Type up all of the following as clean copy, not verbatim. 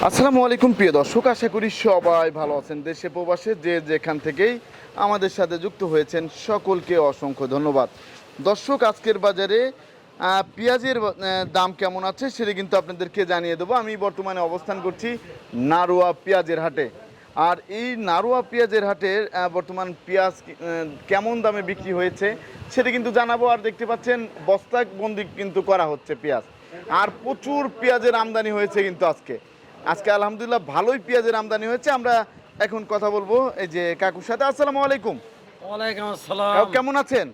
আসসালামু আলাইকুম প্রিয় দর্শক, আশা করি সবাই ভালো আছেন। দেশে প্রবাসে যে যেখান থেকেই আমাদের সাথে যুক্ত হয়েছেন সকলকে অসংখ্য ধন্যবাদ। দর্শক, আজকের বাজারে পেঁয়াজের দাম কেমন আছে সেটা কিন্তু আপনাদেরকে জানিয়ে দেবো। আমি বর্তমানে অবস্থান করছি নারোয়া পেঁয়াজের হাটে। আর এই নারোয়া পেঁয়াজের হাটের বর্তমান পেঁয়াজ কেমন দামে বিক্রি হয়েছে সেটা কিন্তু জানাবো। আর দেখতে পাচ্ছেন বস্তাবন্দি কিন্তু করা হচ্ছে পেঁয়াজ, আর প্রচুর পেঁয়াজের আমদানি হয়েছে কিন্তু আজকে আলহামদুলিল্লাহ ভালোই পেঁয়াজের আমদানি হয়েছে। আমরা এখন কথা বলবো এই যে কাকুর সাথে। আসসালামু আলাইকুম। ওয়ালাইকুম আসসালাম। কাকু কেমন আছেন?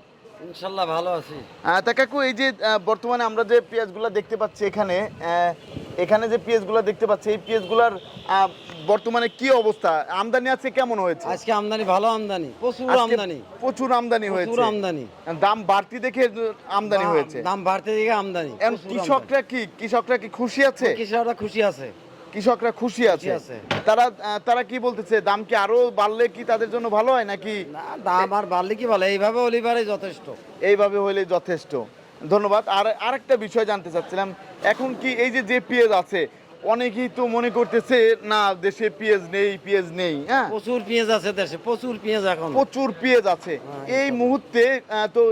ইনশাল্লাহ ভালো আছি। তা কাকু, এই যে বর্তমানে আমরা যে পেঁয়াজগুলো দেখতে পাচ্ছি এখানে যে পেঁয়াজগুলো দেখতে পাচ্ছি, এই পেঁয়াজগুলোর বর্তমানে কি অবস্থা? আমদানি আছে কেমন হয়েছে? আজকে আমদানি ভালো, আমদানি প্রচুর আমদানি, প্রচুর আমদানি হয়েছে। প্রচুর আমদানি, দাম বাড়তি দেখে আমদানি হয়েছে। দাম বাড়তে দিকে আমদানি। কৃষকরা কি খুশি আছে? কৃষকরা খুশি আছে, কৃষকরা খুশি আছে। তারা কি বলতেছে, দাম কি আরো বাড়লে কি তাদের জন্য ভালো হয় নাকি? না, দাম আর বাড়লে কি ভালো, এইভাবে হলিবারে যথেষ্ট। এইভাবে হইলে যথেষ্ট। ধন্যবাদ। আর আরেকটা বিষয় জানতে চাচ্ছিলাম, এখন কি এই যে পেঁয়াজ আছে, অনেকেই তো মনে করতেছে না দেশে পেঁয়াজ নেই। হ্যাঁ, প্রচুর পেঁয়াজ আছে দেশে, প্রচুর পেঁয়াজ, এখন প্রচুর পেঁয়াজ আছে। এই মুহূর্তে তো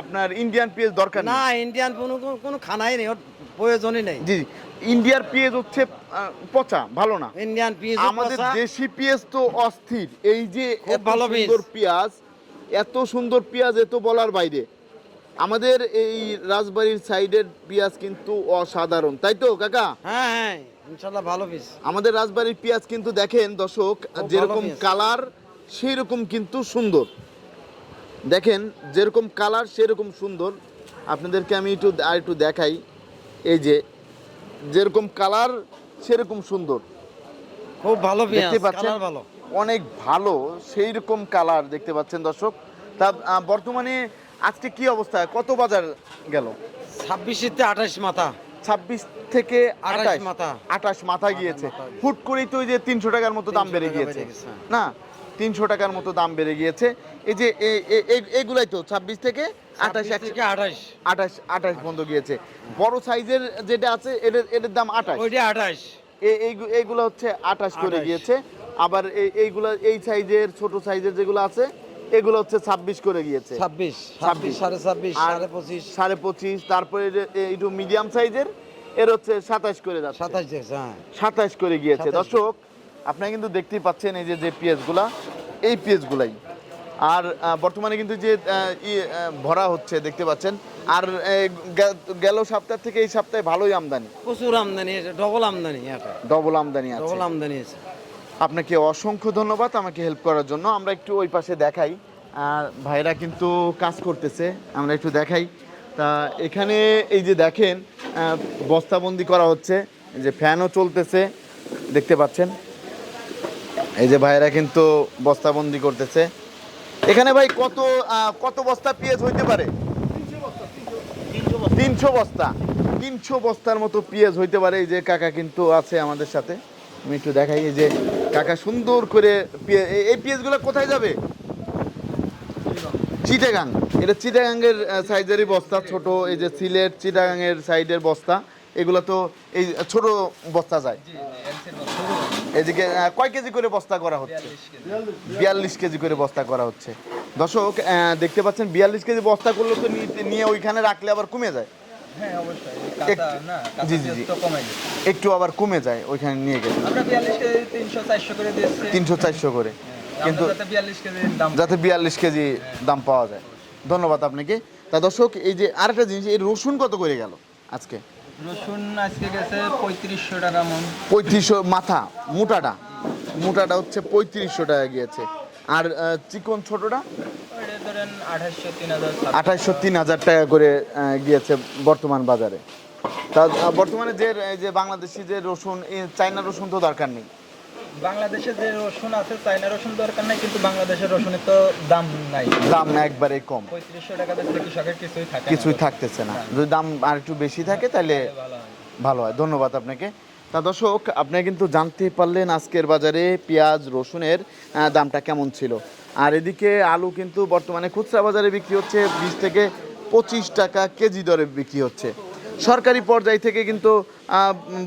আপনার ইন্ডিয়ান পেঁয়াজ দরকার না, ইন্ডিয়ান কোনো খানাই নেই, ওর প্রয়োজনই নেই। জি, ইন্ডিয়ার পেঁয়াজ হচ্ছে পচা, ভালো না। ইন্ডিয়ান পেঁয়াজ আমাদের দেশি পেঁয়াজ তো অস্থির। এই যে এত ভালো সুন্দর পেঁয়াজ, এত সুন্দর পেঁয়াজ, এত বলার বাইরে। আমাদের এই রাজবাড়ির সাইডের পেঁয়াজ কিন্তু অসাধারণ, তাই তো কাকা? হ্যাঁ হ্যাঁ, ইনশাল্লাহ ভালো পিস। আমাদের রাজবাড়ির পেঁয়াজ কিন্তু দেখেন দর্শক, যেরকম কালার সেই রকম কিন্তু সুন্দর। দেখেন যেরকম কালার সেরকম সুন্দর। আপনাদেরকে আমি একটু দেখাই। এই যে যেরকম কালার সেরকম সুন্দর, খুব ভালো পেঁয়াজ, দেখতে পাচ্ছেন, কালার ভালো, অনেক ভালো, সেই রকম কালার দেখতে পাচ্ছেন দর্শক। তা বর্তমানে আজকে কি অবস্থা, কত বাজার গেল? 26 থেকে 28 মাথা, 26 থেকে 28 মাথা, 28 মাথা গিয়েছে। হুট করেই তো ওই যে 300 টাকার মতো দাম বেড়ে গিয়েছে না, 300 টাকার মতো দাম বেড়ে গিয়েছে। এই যে এগুলাই তো 26 থেকে 28 পর্যন্ত গিয়েছে। বড় সাইজের যেটা আছে এটার দাম 28, ওইটা 28, এইগুলো হচ্ছে 28 করে গিয়েছে। আবার এইগুলো এই সাইজের ছোট সাইজের যেগুলো আছে এগুলো হচ্ছে 26 করে গিয়েছে। 26, 26.5, 25.5। তারপরে একটু মিডিয়াম সাইজের এর হচ্ছে 27 করে যাচ্ছে। 27 করে গিয়েছে। দর্শক, আপনারা কিন্তু দেখতেই পাচ্ছেন এই যে পেঁয়াজগুলা, এই পেঁয়াজগুলাই। আর বর্তমানে কিন্তু যে ভরা হচ্ছে দেখতে পাচ্ছেন। আর গেল সপ্তাহ থেকে এই সপ্তাহে ভালোই আমদানি, প্রচুর আমদানি, ডবল আমদানি আছে। আপনাকে অসংখ্য ধন্যবাদ আমাকে হেল্প করার জন্য। আমরা একটু ওই পাশে দেখাই, ভাইরা কিন্তু কাজ করতেছে, আমরা একটু দেখাই। তা এখানে এই যে দেখেন বস্তাবন্দি করা হচ্ছে, এই যে ফ্যানও চলতেছে দেখতে পাচ্ছেন। এই যে ভাইরা কিন্তু বস্তাবন্দি করতেছে। এখানে ভাই কত বস্তা পেঁয়াজ হইতে পারে? 300 বস্তা, 300 বস্তার মতো পেঁয়াজ হইতে পারে। এই যে কাকা কিন্তু আছে আমাদের সাথে, আমি একটু দেখাই। এই যে কাকা সুন্দর করে এই পেঁয়াজগুলো কোথায় যাবে? চিটাগাং। এটা চিটাগাংয়ের সাইজেরই বস্তা, ছোট। এই যে সিলেট চিটাগাংয়ের সাইডের বস্তা, এগুলো তো এই ছোট বস্তা যায়। এদিকে কয় কেজি করে বস্তা করা হচ্ছে? 42 কেজি করে বস্তা করা হচ্ছে। দর্শক দেখতে পাচ্ছেন, 42 কেজি বস্তা করলে তো নিয়ে ওইখানে রাখলে আবার কমে যায়। হ্যাঁ অবশ্যই, জি জি, একটু আবার কমে যায় ওইখানে নিয়ে গেলে। আমরা 42 কেজি 300-400 করে দিয়েছি, 300-400 করে, কিন্তু যাতে 42 কেজি দাম পাওয়া যায়। ধন্যবাদ আপনাকে। তা দর্শক, এই যে আরেকটা জিনিস, এই রসুন কত করে গেল আজকে? রসুন আজকে গেছে 3500 টাকা মন। 3500 মাথা, মোটাটা হচ্ছে 3500 টাকা গিয়েছে। আর চিকন ছোটটা ওইটা ধরেন 2800-3000 টাকা করে গিয়েছে বর্তমান বাজারে। তা বর্তমানে যে বাংলাদেশি যে রসুন, চাইনা রসুন তো দরকার নেই। বাংলাদেশে যে রসুন আছে, চাইনা রসুন দরকার নাই, কিন্তু বাংলাদেশের রসুনের তো দাম নাই, দাম একবারে কম। 3500 টাকা বেচলে কৃষকের কিছুই থাকতেছে না। যদি দাম আর একটু বেশি থাকে তাহলে ভালো হয়। ধন্যবাদ আপনাকে। তা দর্শক, আপনি কিন্তু জানতে পারলেন আজকের বাজারে পেঁয়াজ রসুনের দামটা কেমন ছিল। আর এদিকে আলু কিন্তু বর্তমানে খুচরা বাজারে বিক্রি হচ্ছে 20 থেকে 25 টাকা কেজি দরে বিক্রি হচ্ছে। সরকারি পর্যায় থেকে কিন্তু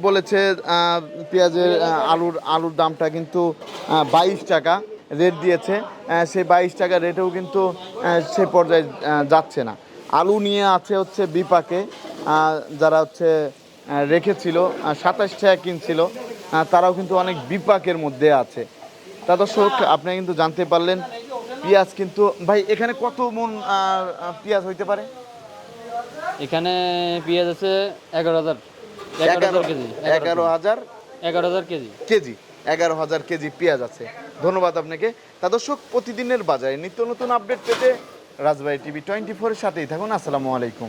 বলেছে পেঁয়াজের আলুর দামটা কিন্তু 22 টাকা রেট দিয়েছে। সেই 22 টাকা রেটেও কিন্তু সে পর্যায়ে যাচ্ছে না। আলু নিয়ে আছে হচ্ছে বিপাকে, যারা হচ্ছে রেখেছিল 27 টাকা কিনছিল, তারাও কিন্তু অনেক বিপাকের মধ্যে আছে। তা দর্শক, আপনি কিন্তু জানতে পারলেন পেঁয়াজ কিন্তু ভাই এখানে কত মন পেঁয়াজ হইতে পারে? এখানে পেঁয়াজ আছে 11,000 কেজি। 11,000 কেজি। কেজি 11,000 কেজি পেঁয়াজ আছে। ধন্যবাদ আপনাকে। তা দর্শক, প্রতিদিনের বাজারে নিত্য নতুন আপডেট পেতে রাজবাড়ী টিভি 24 এর সাথেই থাকুন। আসসালামু আলাইকুম।